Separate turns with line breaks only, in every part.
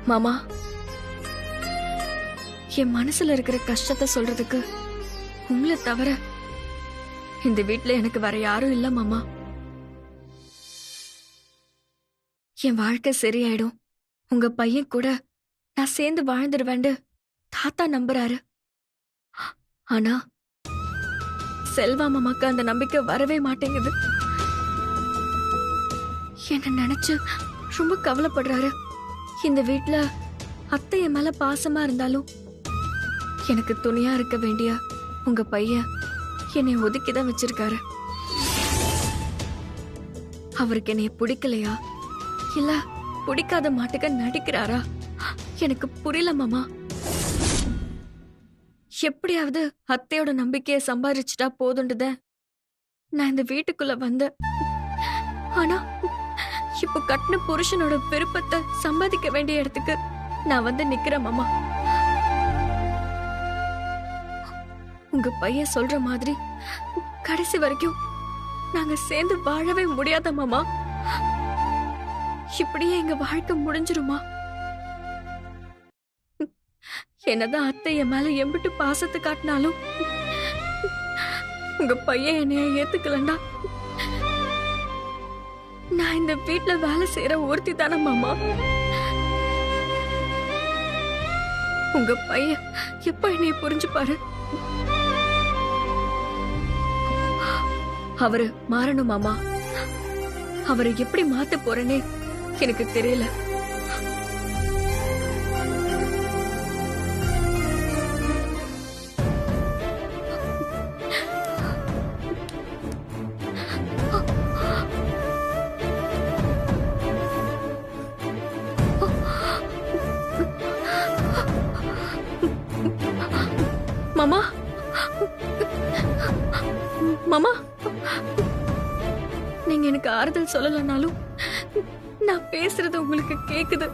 மாமா, என் மனசுல இருக்கிற கஷ்டத்தை சொல்றதுக்கு உங்களை தவிர இந்த வீட்ல எனக்கு வேற யாரும் இல்ல மாமா. என் வாழ்க்கை சரியாயிடும், உங்க பையன் கூட நான் சேர்ந்து வாழ்ந்துருவேண்டு தாத்தா நம்புறாரு. ஆனா செல்வா மாமாக்கு அந்த நம்பிக்கை வரவே மாட்டேங்குது. என்ன நினைச்சு ரொம்ப கவலைப்படுறாரு. இந்த வீட்ல அத்தை என் மேல பாசமா இருந்தாலும் எனக்கு துணையா இருக்க வேண்டிய உங்க பையன் என்னை ஒதுக்கிதான் வச்சிருக்காரு. அவருக்கு என்னைய பிடிக்கலையா இல்ல பிடிக்காத மாட்டுக்க நடிக்கிறாரா எனக்கு புரியல மாமா. எப்படியாவது அத்தையோட நம்பிக்கையை சம்பாதிச்சுட்டா போதுண்டுத நான் இந்த வீட்டுக்குள்ள வந்தேன். ஆனா இப்ப கட்டின புருஷனோட விருப்பத்தை சம்பாதிக்க வேண்டிய இடத்துக்கு நான் வந்து நிக்கிறேன் மாமா. உங்க பையன் சொல்ற மாதிரி கடைசி வரைக்கும் நாங்க சேர்ந்து வாழவே முடியாத மாமா. இப்படியே எங்க வாழ்க்கை முடிஞ்சிருமா? என்னதான் அத்தை என் மேல எம்பிட்டு பாசத்தை காட்டினாலும் உங்க பையன் என்னைய ஏத்துக்கலண்டா நான் இந்த வீட்ல வேலை செய்யற ஒருத்தி தானே மாமா. உங்க பையன் எப்ப என்னைய புரிஞ்சுப்பாரு? அவரு மாறணும் மாமா. அவரை எப்படி மாத்த போறேனே எனக்கு தெரியல. மாமா, மாமா, நீங்க எனக்கு ஆறுதல் சொல்லலனாலும் நான் பேசுறது உங்களுக்கு கேக்குது.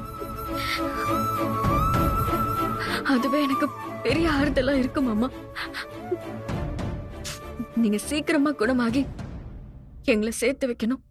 அதுவே எனக்கு பெரிய ஆறுதலா இருக்கு மாமா. நீங்க சீக்கிரமா குணமாகி எங்களை சேர்த்து வைக்கணும்.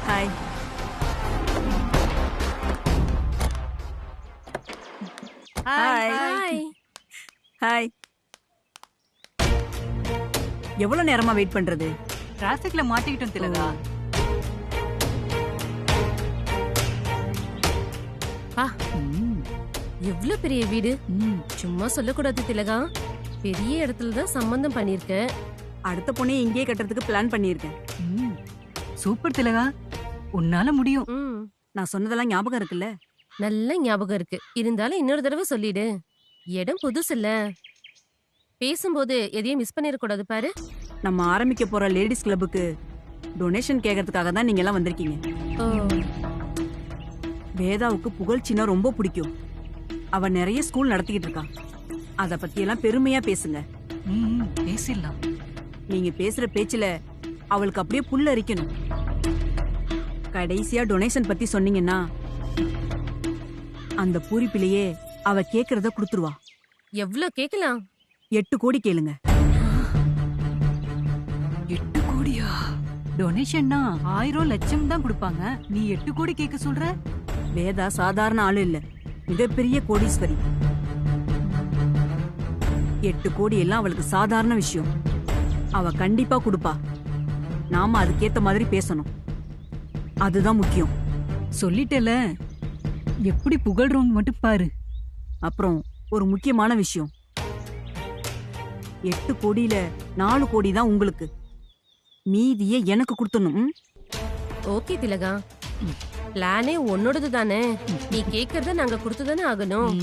ஹாய். ஹாய். ஹாய். எவ்வளவு நேரமா வெயிட் பண்றது?
டிராபிக்ல மாட்டிக்கிட்டோம் திலகா.
எவ்வளவு பெரிய வீடு. சும்மா சொல்லக்கூடாது திலகா. பெரிய இடத்துல தான் சம்பந்தம் பண்ணிருக்க.
அடுத்த பொண்ணை இங்கேயே கட்டுறதுக்கு பிளான் பண்ணிருக்கேன்.
சூப்பர் திலகா, உன்னால முடியும்.
நான் சொன்னதெல்லாம் ஞாபகம் இருக்குல்ல?
நல்ல ஞாபகம் இருக்கு. இருந்தாலும் இன்னொரு தடவை சொல்லிடு. இடம் புதுசு இல்ல. பேசும்போது எதையும் மிஸ் பண்ணிடக்கூடாது பாரு.
நம்ம ஆரம்பிக்க போற லேடிஸ் கிளப்புக்கு டொனேஷன் கேட்கறதுக்காக தான் நீங்க எல்லாம் வந்திருக்கீங்க. வேதாவுக்கு புகழ்ச்சினா ரொம்ப பிடிக்கும். அவ நிறைய ஸ்கூல் நடத்திக்கிட்டு இருக்கா. அத பத்தி எல்லாம் பெருமையா பேசுங்க.
பேசிடலாம்.
நீங்க பேசுற பேச்சுல அவளுக்கு அப்படியே புல்ல அரிக்கணும். கடைசியா டொனேஷன் பத்தி சொன்னீங்கன்னா அந்த பூரிப்பிலேயே அவ கேக்குறத குடுத்துருவா.
எவ்வளவு கேக்கலாம்?
8 கோடி கேளுங்க.
8 கோடியா? டொனேஷன்னா 1000 லட்சம் தான் கொடுப்பாங்க. நீ 8 கோடி கேட்க சொல்ற?
வேதா சாதாரண ஆளு இல்ல, மிகப்பெரிய கோடீஸ்வரி. 8 கோடி எல்லாம் அவளுக்கு சாதாரண விஷயம். அவ கண்டிப்பா கொடுப்பா. நாம அதுக்கேத்த மாதிரி பேசணும். அதுதான் முக்கியம்.
சொல்லிட்டல, எப்படி புகழ்றோம் மட்டும் பாரு.
அப்புறம் ஒரு முக்கியமான விஷயம், 8 கோடியில 4 கோடி தான் உங்களுக்கு. மீதியை எனக்கு கொடுத்துடணும்.
ஓகே திலகா, பிளானே உன்னோடது தானே. நீ கேக்குறத நாங்க கொடுத்துதானே ஆகணும்.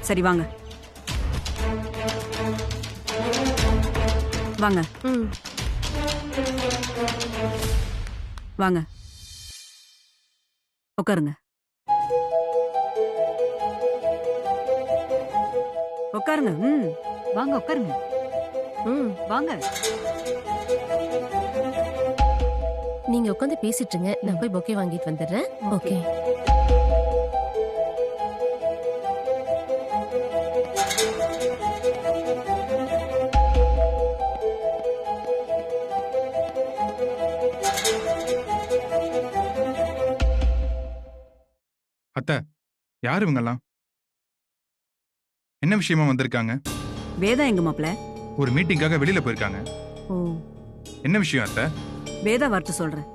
சரி வாங்க வாங்க. வாங்க உட்காருங்க. உட்காருங்க.
வாங்க உட்காருங்க.
ம்
வாங்க.
நீங்க உட்காந்து பேசிட்டு இருங்க, நான் போய் பொக்கே வாங்கிட்டு வந்துடுறேன். ஓகே.
அத்தை, யார் இவங்கெல்லாம்? என்ன விஷயமா வந்திருக்காங்க?
வேதா எங்க மாப்ள?
ஒரு மீட்டிங்காக வெளியில போயிருக்காங்க.
ஓ,
என்ன விஷயம் அத்தை?
வேதா வரட்டு சொல்றேன்.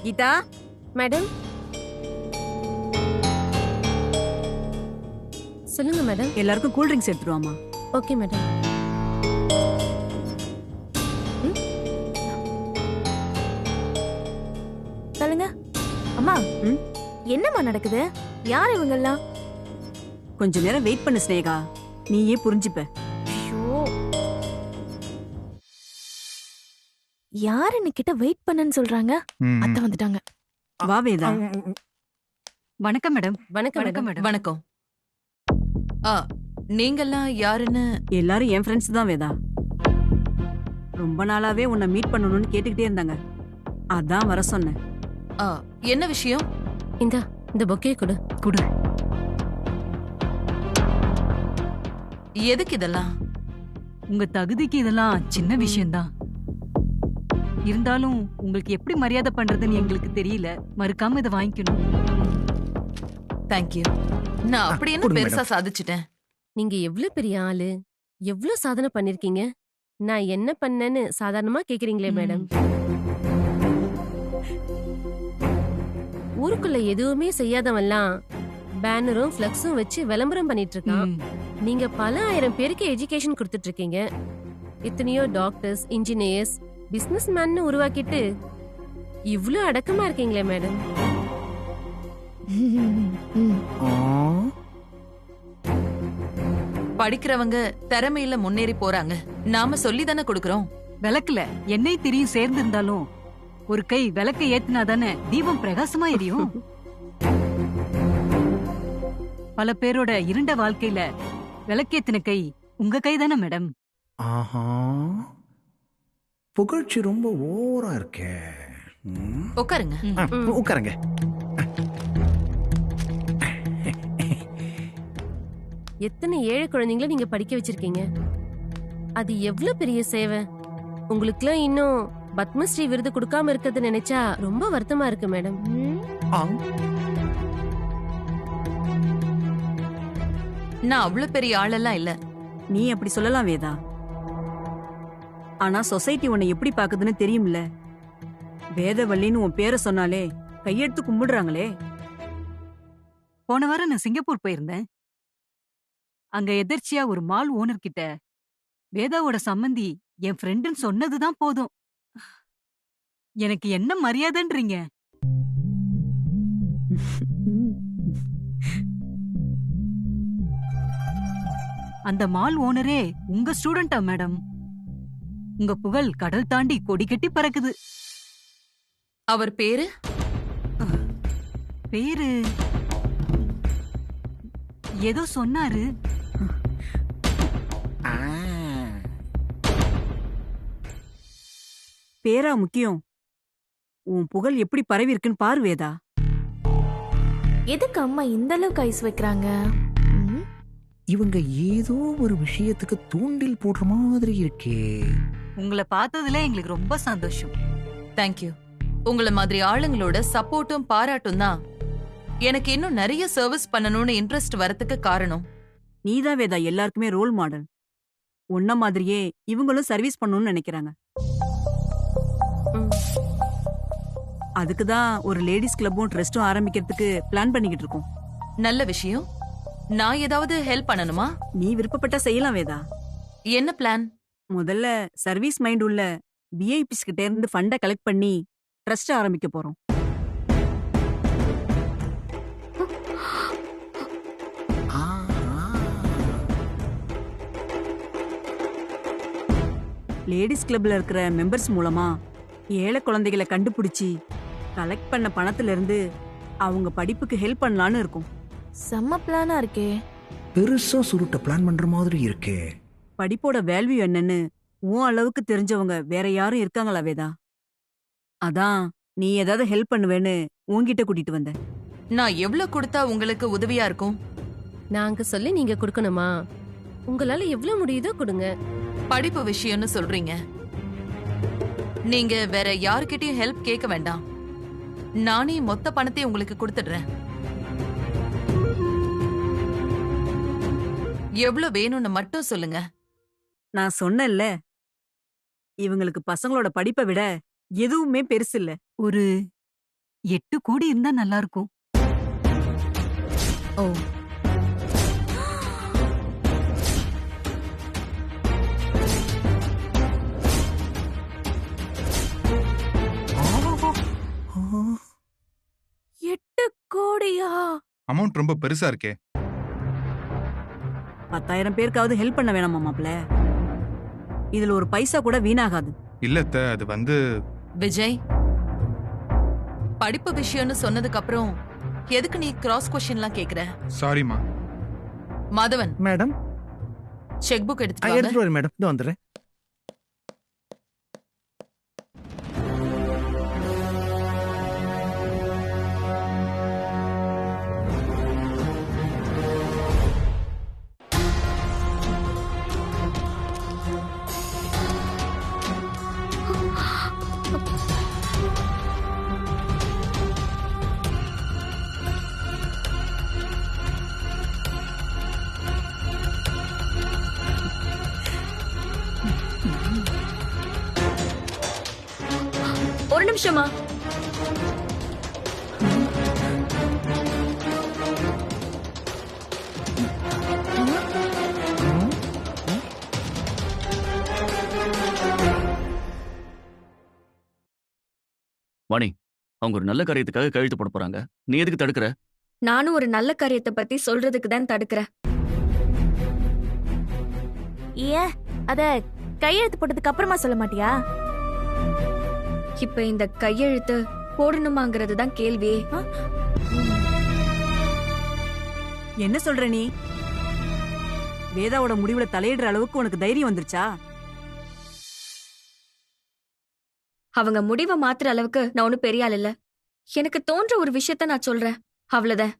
கீதா,
மேடம் சொல்லுங்க மேடம்.
எல்லாருக்கும் கூல் ட்ரிங்க்ஸ் எடுத்துருவாமா.
Okay madam.
சொல்லுங்க அம்மா. என்னம்மா நடக்குது? யார் இவங்கெல்லாம்?
கொஞ்ச நேரம் வெயிட் பண்ணு ஸ்னேகா, நீயே புரிஞ்சுப்ப.
யாருன்னு கிட்ட வெயிட் பண்ணன்னு சொல்றாங்க.
ம்,
அத்தை வந்துட்டாங்க.
வா வேதா.
வணக்கம் மேடம்.
வணக்கம்
வணக்கம்
மேடம்.
மேடம்.
வணக்கம். நீங்கெல்லாம் யாருன்னு?
எல்லாரும் என் ஃப்ரெண்ட்ஸ் தான் வேதா. ரொம்ப நாளாவே உன்னை மீட் பண்ணணும்னு கேட்டுக்கிட்டே இருந்தாங்க, அதான் வர சொன்னேன்.
ஆ, என்ன விஷயம்?
இந்த பொக்கே கொடு.
குடு.
எதுக்கு இதெல்லாம்?
உங்க தகுதிக்கு இதெல்லாம் சின்ன விஷயம்தான். இருந்தாலும் உங்களுக்கு எப்படி மரியாதை பண்றதுன்னு எங்களுக்கு தெரியல. மறுக்காம இதை வாங்கிக்கணும்.
தேங்க்யூ. நான் அப்படி என்ன
கொடுங்க
பெருசா சாதிச்சிட்டேன்?
நீங்க எவ்வளவு பெரிய ஆளு, எவ்வளவு சாதனை பண்ணிருக்கீங்க. நான் என்ன பண்ணேன்னு சாதாரணமா கேக்குறீங்களே மேடம். ஊருக்குள்ள எதுவுமே செய்யாதவன்லாம் பேனரும் ஃபிளக்ஸும் வச்சு விளம்பரம் பண்ணிட்டு இருக்கான். நீங்க பல ஆயிரம் பேருக்கு எஜுகேஷன் கொடுத்துட்டு இருக்கீங்க. எத்தனையோ டாக்டர்ஸ், இன்ஜினியர்ஸ், பிசினஸ் மேன் உருவாக்கிட்டு இவ்ளோ அடக்கமா இருக்கீங்களே மேடம்.
படிக்கிறவங்க திறமையில முன்னேறி போறாங்க. நாம சொல்லி தானே கொடுக்கறோம்.
விளக்குல எண்ணெய் திரியும் சேர்ந்து இருந்தாலும் ஒரு கை விளக்க ஏத்துனாதானே தீபம் பிரகாசமா எரியும். பல பேரோட இருண்ட வாழ்க்கையில விளக்கேத்தின கை உங்க கை தானே மேடம்.
ஆஹா, புகழ்ச்சி ரொம்ப ஓவரா இருக்கே.
உட்காருங்க.
உட்காருங்க.
எத்தனை ஏழை குழந்தைங்களை நீங்க படிக்க வச்சிருக்கீங்க. அது எவ்வளவு பெரிய சேவை. உங்களுக்குலாம் இன்னும் பத்மஸ்ரீ விருது கொடுக்காம இருக்கிறது நினைச்சா ரொம்ப வருத்தமா இருக்கு மேடம்.
நான் அவ்வளவு பெரிய ஆளெல்லாம் இல்ல.
நீ அப்படி சொல்லலாம் வேதா, ஆனா சொசைட்டி உன்னை எப்படி பாக்குதுன்னு தெரியும்ல. வேதவல்லின்னு உன் பேரை சொன்னாலே கையெடுத்து கும்பிடுறாங்களே.
போன வாரம் நான் சிங்கப்பூர் போயிருந்தேன். அங்க எதிர்ச்சியா ஒரு மால் ஓனர் கிட்ட வேதாவோட சம்மந்தி என் ஃப்ரெண்டுன்னு சொன்னதுதான் போதும். எனக்கு என்ன மரியாதைன்றீங்க? அந்த மால் ஓனரே உங்க ஸ்டூடெண்டா மேடம்? உங்க புகழ் கடல் தாண்டி கொடி கட்டி பறக்குது.
அவர் பேரு?
பேரு ஏதோ சொன்னாரு.
பேரா முக்கியம், உன் புகழ் எப்படி பரவி இருக்குன்னு பாரு வேதா.
எதுக்கு அம்மா இந்த அளவுக்கு ஐஸ் வைக்கிறாங்க?
இவங்க ஏதோ ஒரு விஷயத்துக்கு தூண்டில் போடுற மாதிரி இருக்கே.
உங்களை பார்த்ததுல எங்களுக்கு ரொம்ப சந்தோஷம்.
தேங்க்யூ. உங்கள மாதிரி ஆளுங்களோட சப்போர்ட்டும் பாராட்டும் தான் எனக்கு இன்னும் நிறைய சர்வீஸ் பண்ணணும்னு இன்ட்ரெஸ்ட் வரதுக்கு காரணம்.
நீதான் வேதா எல்லாருக்குமே ரோல் மாடல். உன்ன மாதிரியே இவங்களும் சர்வீஸ் பண்ணணும்னு நினைக்கிறாங்க. அதுக்குதான் ஒரு லேடிஸ் கிளப்பும் ட்ரஸ்டும் ஆரம்பிக்கிறதுக்கு பிளான் பண்ணிக்கிட்டு இருக்கோம்.
நல்ல விஷயம். நான் ஏதாவது ஹெல்ப் பண்ணணுமா?
நீ விருப்பப்பட்டா செய்யலாம் வேதா.
என்ன பிளான்?
முதல்ல சர்வீஸ் மைண்ட் உள்ள விஐபிஸ் கிட்ட இருந்து ஃபண்டை கலெக்ட் பண்ணி ட்ரஸ்ட் ஆரம்பிக்க போறோம். லேடிஸ் கிளப்ல இருக்கிற மெம்பர்ஸ் மூலமா ஏழை குழந்தைகளை கண்டுபிடிச்சி கலெக்ட் பண்ண பணத்துல இருந்து அவங்க படிப்புக்கு ஹெல்ப் பண்ணலான்னு இருக்கும்.
செம்ம பிளானா இருக்கே.
பெருசா சுருட்ட பிளான் பண்ற மாதிரி இருக்கே.
படிப்போட வேல்யூ என்னன்னு உன் அளவுக்கு தெரிஞ்சவங்க வேற யாரும் இருக்காங்களா வேதா? அதான் நீ ஏதாவது ஹெல்ப் பண்ணுவேன்னு உன்கிட்ட கூட்டிட்டு வந்த.
நான் எவ்வளவு கொடுத்தா உங்களுக்கு உதவியா இருக்கும்?
நாங்க சொல்லி நீங்க கொடுக்கணுமா? உங்களால எவ்வளவு முடியுதோ கொடுங்க.
படிப்பு விஷயம்னு சொல்றீங்க, நீங்க வேற யாருக்கிட்டயும் ஹெல்ப் கேட்க வேண்டாம். நானே மொத்த பணத்தையும் உங்களுக்கு கொடுத்துடுறேன். எவ்வளவு வேணும்னு மட்டும் சொல்லுங்க.
நான் சொன்னேன்ல, இவங்களுக்கு பசங்களோட படிப்பை விட எதுவுமே பெருசு இல்ல.
ஒரு 8 கோடி இருந்தா நல்லா இருக்கும்.
ஓ,
ஆ,
8 கோடியா?
அமௌண்ட் ரொம்ப பெருசா இருக்கே.
10,000 பேருக்காவது ஹெல்ப் பண்ண வேணாமா மாப்ள? இதுல ஒரு பைசா கூட வீணாகாது.
இல்ல அத்தை, அது வந்து
விஜய், படிப்பு விஷயம்னு சொன்னதுக்கு அப்புறம் எதுக்கு நீ கிராஸ் கொஸ்டின்லாம் கேக்குற?
சாரிமா.
மாதவன்,
மேடம்
செக் புக் எடுத்து வாங்க.
எடுத்துட்டு வரேன் மேடம், இது வந்துடுறேன்.
ஒரு நிமிஷமா.
வாணி, அவங்க ஒரு நல்ல காரியத்துக்காக கையெழுத்து போட போறாங்க. நீ எதுக்கு தடுக்கிற?
நானும் ஒரு நல்ல காரியத்தை பத்தி சொல்றதுக்கு தான் தடுக்கிறேன்.
ஏன் அத கையெழுத்து போட்டதுக்கு அப்புறமா சொல்ல மாட்டியா?
இப்ப இந்த கையெழுத்து போடணுமாங்கிறது தான் கேள்வியே.
என்ன சொல்ற நீ? வேதாவோட முடிவுல தலையிடுற அளவுக்கு உனக்கு தைரியம் வந்துருச்சா?
அவங்க முடிவை மாத்துற அளவுக்கு நான் ஒன்னும் பெரிய ஆள் இல்ல. எனக்கு தோன்ற ஒரு விஷயத்த நான் சொல்றேன், அவ்வளவுதான்.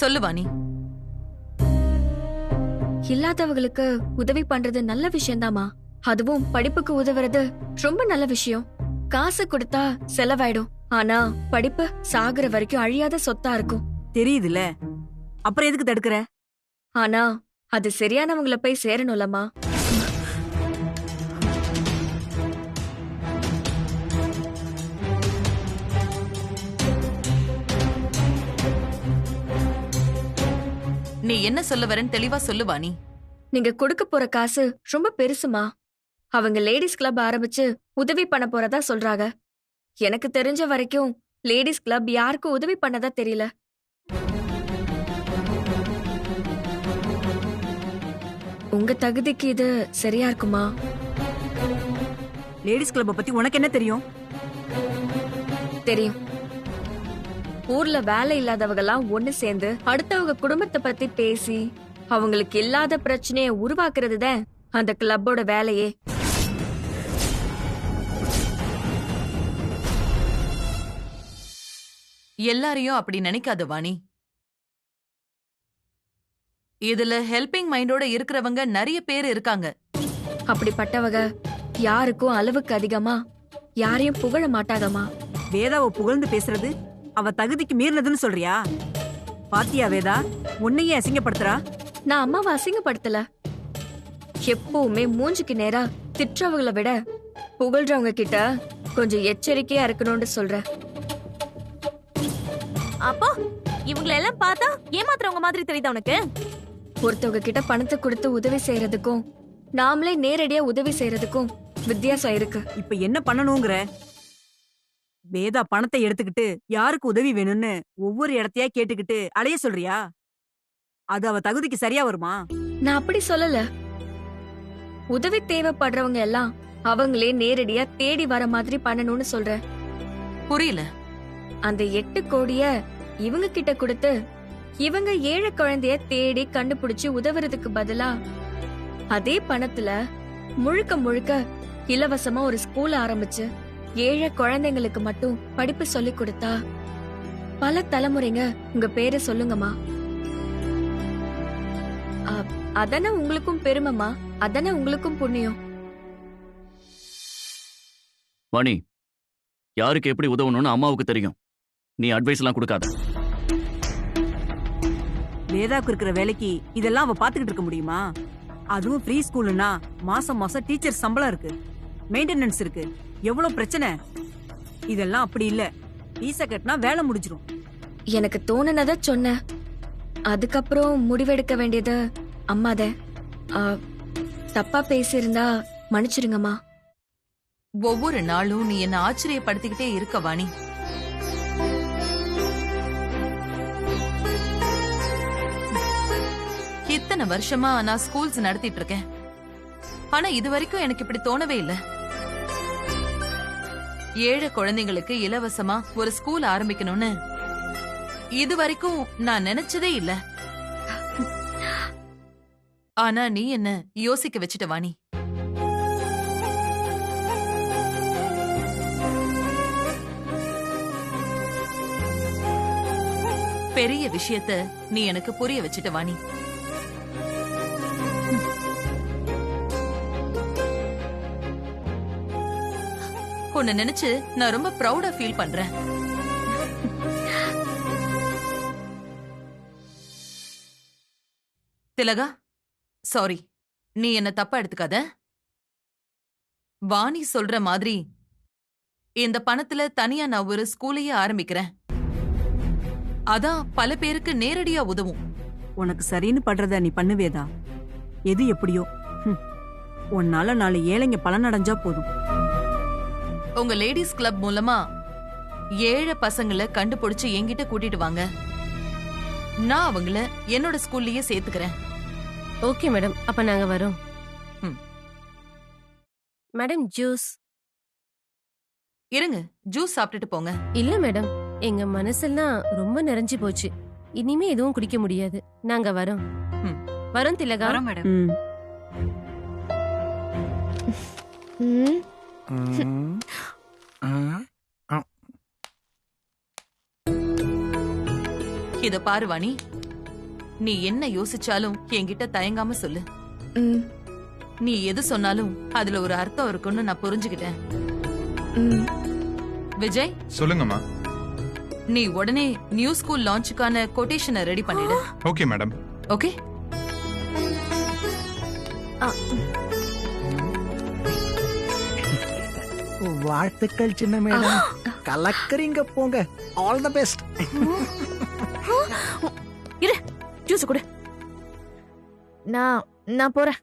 சொல்லு வாணி.
இல்லாதவங்களுக்கு உதவி பண்றது நல்ல விஷயம்தாமா. அதுவும் படிப்புக்கு உதவுறது ரொம்ப நல்ல விஷயம். காசு கொடுத்தா செலவாயிடும், ஆனா படிப்பு சாகுற வரைக்கும் அழியாத சொத்தா இருக்கும்.
தெரியுதுல, அப்புறம் எதுக்கு தடுக்கிற?
ஆனா அது சரியானவங்கள போய் சேரணும்லமா.
நீ என்ன சொல்ல வரேன்னு தெளிவா சொல்லு வாணி.
நீங்க கொடுக்க போற காசு ரொம்ப பெருசுமா. அவங்க லேடிஸ் கிளப் ஆரம்பிச்சு உதவி பண்ண போறதா சொல்றாங்க. எனக்கு தெரிஞ்ச வரைக்கும் லேடிஸ் கிளப் யாருக்கும் உதவி பண்ணதா தெரியல. உங்க தகுதிக்கு இது சரியா இருக்குமா?
லேடிஸ் கிளப்ப பத்தி உனக்கு என்ன தெரியும்?
தெரியும். ஊர்ல வேலை இல்லாதவங்கெல்லாம் ஒண்ணு சேர்ந்து அடுத்தவங்க குடும்பத்தை பத்தி பேசி அவங்களுக்கு இல்லாத பிரச்சனைய உருவாக்குறது தான் அந்த கிளப்போட வேலையே.
எல்லாரையும் அப்படி நினைக்காத வாணி. இதுல ஹெல்பிங் மைண்டோட இருக்கிறவங்க நிறைய பேர் இருக்காங்க.
அப்படிப்பட்டவங்க யாருக்கும் அளவுக்கு அதிகமா யாரையும் புகழ மாட்டாங்கம்மா.
வேதாவை புகழ்ந்து பேசுறது அவ தகுதிக்கு மீறினதுன்னு சொல்றியா? பாத்தியா வேதா, உன்னையே அசிங்கப்படுத்துறா.
நான் அம்மாவை அசிங்கப்படுத்தல. எப்பவுமே மூஞ்சுக்கு நேரா திட்டுறவங்களை விட புகழ்றவங்க கிட்ட கொஞ்சம் எச்சரிக்கையா இருக்கணும்னு சொல்றேன்.
அப்போ இவங்களை எல்லாம் பார்த்தா ஏமாத்துறவங்க மாதிரி தெரியுதா உனக்கு?
ஒருத்தவங்க கிட்ட பணத்தை கொடுத்து உதவி செய்யறதுக்கும் நாமளே நேரடியா உதவி செய்யறதுக்கும் வித்தியாசம் இருக்கு.
இப்ப என்ன பண்ணணுங்கிற? வேதா பணத்தை எடுத்துக்கிட்டு யாருக்கு உதவி வேணும்னு ஒவ்வொரு இடத்தையா கேட்டுக்கிட்டு அலைய சொல்றியா? அது அவ தகுதிக்கு சரியா வருமா?
நான் அப்படி சொல்லல. உதவி தேவைப்படுறவங்க எல்லாம் அவங்களே நேரடியா தேடி வர மாதிரி பண்ணணும்னு சொல்றேன்.
புரியல.
அந்த 8 கோடிய இவங்க கிட்ட கொடுத்து இவங்க ஏழை குழந்தைய தேடி கண்டுபிடிச்சு உதவுறதுக்கு பதிலா அதே பணத்துல முழுக்க முழுக்க இலவசமா ஒரு ஸ்கூல் ஆரம்பிச்சு ஏழை குழந்தைங்களுக்கு மட்டும் படிப்பு சொல்லி கொடுத்தா பல தலைமுறைங்க உங்க பேரை சொல்லுங்கம்மா. அதானே உங்களுக்கும் பெருமைமா, அதானே உங்களுக்கும் புண்ணியம்.
வாணி, யாருக்கு எப்படி உதவணும்னு அம்மாவுக்கு தெரியும். நீ அட்வைஸ் எல்லாம் கொடுக்காத.
வேதாக்கு இருக்கிற வேலைக்கு இதெல்லாம் அவ பாத்துக்கிட்டு இருக்க முடியுமா? அதுவும் ஃப்ரீ ஸ்கூலுனா மாசம் மாசம் டீச்சர் சம்பளம் இருக்கு, மெயின்டெனன்ஸ் இருக்கு, எவ்வளவு பிரச்சனை. இதெல்லாம் அப்படி இல்ல. ஃபீஸ கட்டினா வேலை முடிஞ்சிரும்.
எனக்கு தோணுனத சொன்ன, அதுக்கப்புறம் முடிவெடுக்க வேண்டியது அம்மாதே. தப்பா பேசியிருந்தா மன்னிச்சிருங்கம்மா.
ஒவ்வொரு நாளும் நீ என்ன ஆச்சரியப்படுத்திக்கிட்டே இருக்க வாணி. இத்தனை வருஷமா நான் ஸ்கூல்ஸ் நடத்திட்டு இருக்கேன். ஆனா இது வரைக்கும் எனக்கு இப்படி தோணவே இல்ல. ஏழை குழந்தைங்களுக்கு இலவசமா ஒரு ஸ்கூல் ஆரம்பிக்கணும்னு இது வரைக்கும் நான் நினைச்சதே இல்ல. ஆனா நீ என்ன யோசிக்க வச்சிட்ட வாணி. பெரிய விஷயத்த நீ எனக்கு புரிய வச்சிட்ட வாணி. உன்னை நினைச்சு நான் ரொம்ப ப்ரௌடா ஃபீல் பண்றேன். திலகா, சாரி, நீ என்ன தப்பா எடுத்துக்காத. வாணி சொல்ற மாதிரி இந்த பணத்துல தனியா நான் ஒரு ஸ்கூலையே ஆரம்பிக்கிறேன். அதான் பல பேருக்கு நேரடியா உதவும்.
உனக்கு சரின்னு படுறத நீ பண்ணுவேதா? எது எப்படியோ உன்னால 4 ஏழைங்க பலனடைஞ்சா போதும்.
உங்க லேடிஸ் கிளப் மூலமா ஏழை பசங்களை கண்டுபிடிச்சு என்கிட்ட கூட்டிட்டு வாங்க. நான் அவங்கள என்னோட ஸ்கூல்லயே சேர்த்துக்கிறேன்.
ஓகே மேடம், அப்ப நாங்க வரோம். Madam juice.
இருங்க, ஜூஸ் சாப்பிட்டுட்டு போங்க.
இல்ல மேடம், எங்க மனசெல்லாம் ரொம்ப நிறைஞ்சு போச்சு. இனிமே எதுவும் குடிக்க முடியாது. நாங்க வரோம். வரோம் திலகா.
வரோம் மேடம்.
இத பாரு வாணி, நீ என்ன யோசிச்சாலும் என்கிட்ட தயங்காம சொல்லு. நீ எது சொன்னாலும் அதுல ஒரு அர்த்தம் இருக்குன்னு நான் புரிஞ்சுக்கிட்டேன். விஜய்,
சொல்லுங்கம்மா.
நீ உடனே நியூ ஸ்கூல் லான்ச்சுக்கான கொட்டேஷனை ரெடி பண்ணிடு.
Okay madam.
ஓகே.
வாழ்த்துக்கள் சின்ன மேடம், கலக்கறீங்க போங்க. All the best.
இரு, ஜூஸ் கொடு. நான் போறேன்.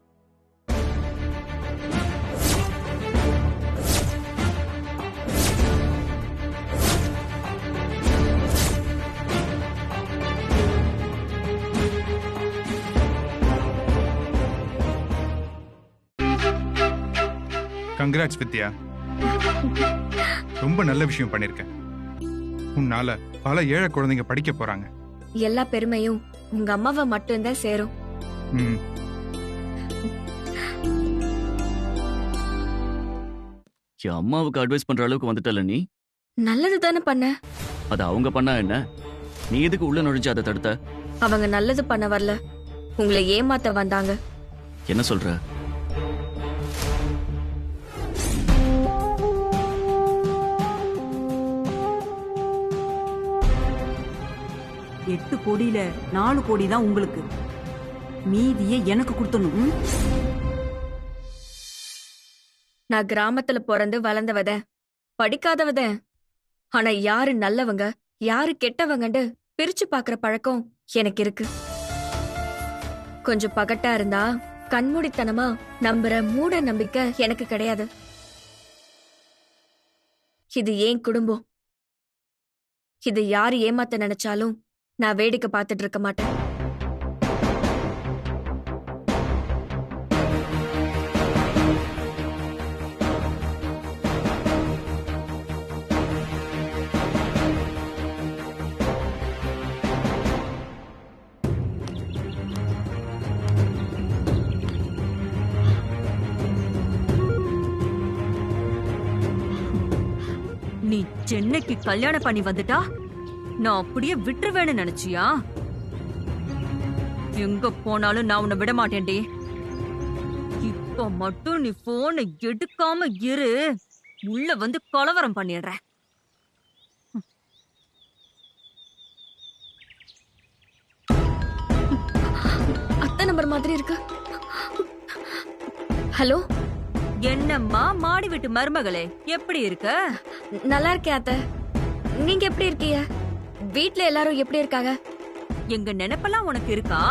கங்க்ராட்ஸ் வித்யா, ரொம்ப நல்ல விஷயம் பண்ணிருக்கேன். உன்னால பல ஏழை குழந்தைங்க படிக்க போறாங்க.
எல்லா பெருமையும் உங்க அம்மாவை மட்டும்தான் சேரும்.
என் அம்மாவுக்கு அட்வைஸ் பண்ற அளவுக்கு வந்துட்டல நீ.
நல்லது தானே பண்ண.
அது அவங்க பண்ணா என்ன? நீ எதுக்கு உள்ள நுழைஞ்சு அதை தடுத்த?
அவங்க நல்லது பண்ண வரல, உங்களை ஏமாத்த வந்தாங்க.
என்ன சொல்ற?
எட்டு கோடியில 4 கோடி தான் உங்களுக்கு. மீதியை எனக்கு கொடுத்தணும்.
நான் கிராமத்துல பிறந்து வளர்ந்தவத, படிக்காதவத. ஆனா யாரு நல்லவங்க யாரு கெட்டவங்கன்னு பிரிச்சு பாக்குற பழக்கம் எனக்கு இருக்கு. கொஞ்சம் பகட்டா இருந்தா கண்மூடித்தனமா நம்புற மூட நம்பிக்கை எனக்கு கிடையாது. இது ஏன் குடும்பம். இது யாரு ஏமாத்த நினைச்சாலும் நான் வேடிக்கை பார்த்துட்டு இருக்க மாட்டேன்.
சென்னைக்கு கல்யாணம் பண்ணி வந்துட்டா நான் அப்படியே விட்டுருவேன்னு நினைச்சியா? எங்க போனாலும் நான் உன்னை விட மாட்டேன்டி. இப்ப மட்டும் நீ போனை எடுக்காம இரு, உள்ள வந்து கலவரம் பண்ணிடுறேன்.
அத்தை நம்பர் மாதிரி இருக்கு. ஹலோ,
என்னம்மா மாடி வீட்டு மருமகளே, எப்படி இருக்க?
நல்லா இருக்கேன் அத்தை. நீங்க எப்படி இருக்கீங்க? வீட்ல எல்லாரும் எப்படி இருக்காங்க?
எங்க நினைப்பெல்லாம் உனக்கு இருக்கா?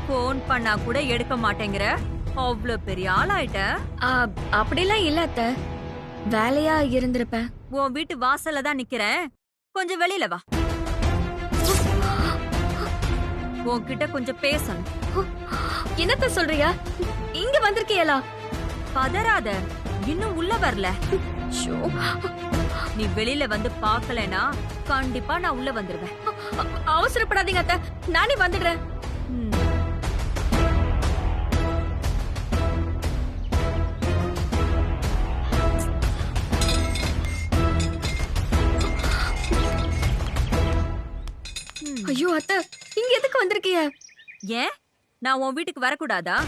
போன் பண்ணா கூட எடுக்க மாட்டேங்கிற, அவ்வளவு பெரிய ஆளாயிட்ட.
அப்படிலாம் இல்ல அத்தை, வேலையா இருந்திருப்பேன்.
உன் வீட்டு வாசல்ல தான் நிக்கிறேன், கொஞ்சம் வெளியில வா. உன்கிட்ட கொஞ்சம் பேசணும்.
என்னத்த சொல்றியா? இங்க வந்திருக்கியலா?
பதறாத, இன்னும் உள்ள வரல. நீ வெளியில வந்து பாக்கலனா கண்டிப்பா நான் உள்ள வந்துருவேன்.
அவசரப்படாதீங்க அத்தை, நானே வந்துடுறேன். ஐயோ அத்தை, இங்க எதுக்கு வந்திருக்கீங்க?
ஏன் நான் உன் வீட்டுக்கு வரக்கூடாதா?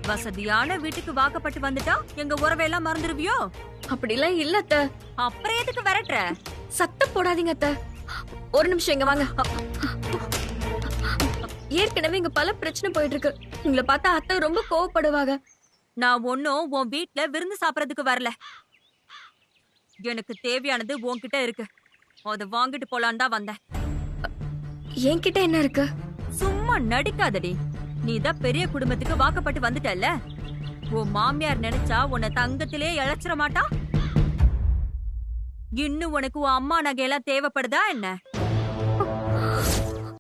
வசதியான வீட்டுக்கு வாக்கப்பட்டு வந்துட்டா எங்க உறவையெல்லாம் மறந்துடுவியோ?
அப்படிலாம் இல்ல அத்தை.
அப்புறம் எதுக்கு விரட்டுற?
சத்தம் போடாதீங்க அத்தை. ஒரு நிமிஷம் இங்க வாங்க. ஏற்கனவே இங்க பல பிரச்சனை போயிட்டு இருக்கு. உங்களை பார்த்தா அத்தை ரொம்ப கோவப்படுவாங்க.
நான் ஒன்னும் உன் வீட்டுல விருந்து சாப்பிடறதுக்கு வரல. எனக்கு தேவையானது உன்கிட்ட இருக்கு, அத வாங்கிட்டு போலான்னு தான் வந்தேன்.
என்கிட்ட என்ன இருக்கு?
சும்மா நடிக்காதடி. நீதான் பெரிய குடும்பத்துக்கு வாக்கப்பட்டு வந்துட்டல்ல, உன் மாமியார் நினைச்சா உன்னை தங்கத்திலே இழைச்சிட மாட்டா? இன்னும் உனக்கு உன் அம்மா நகையெல்லாம் தேவைப்படுதா என்ன?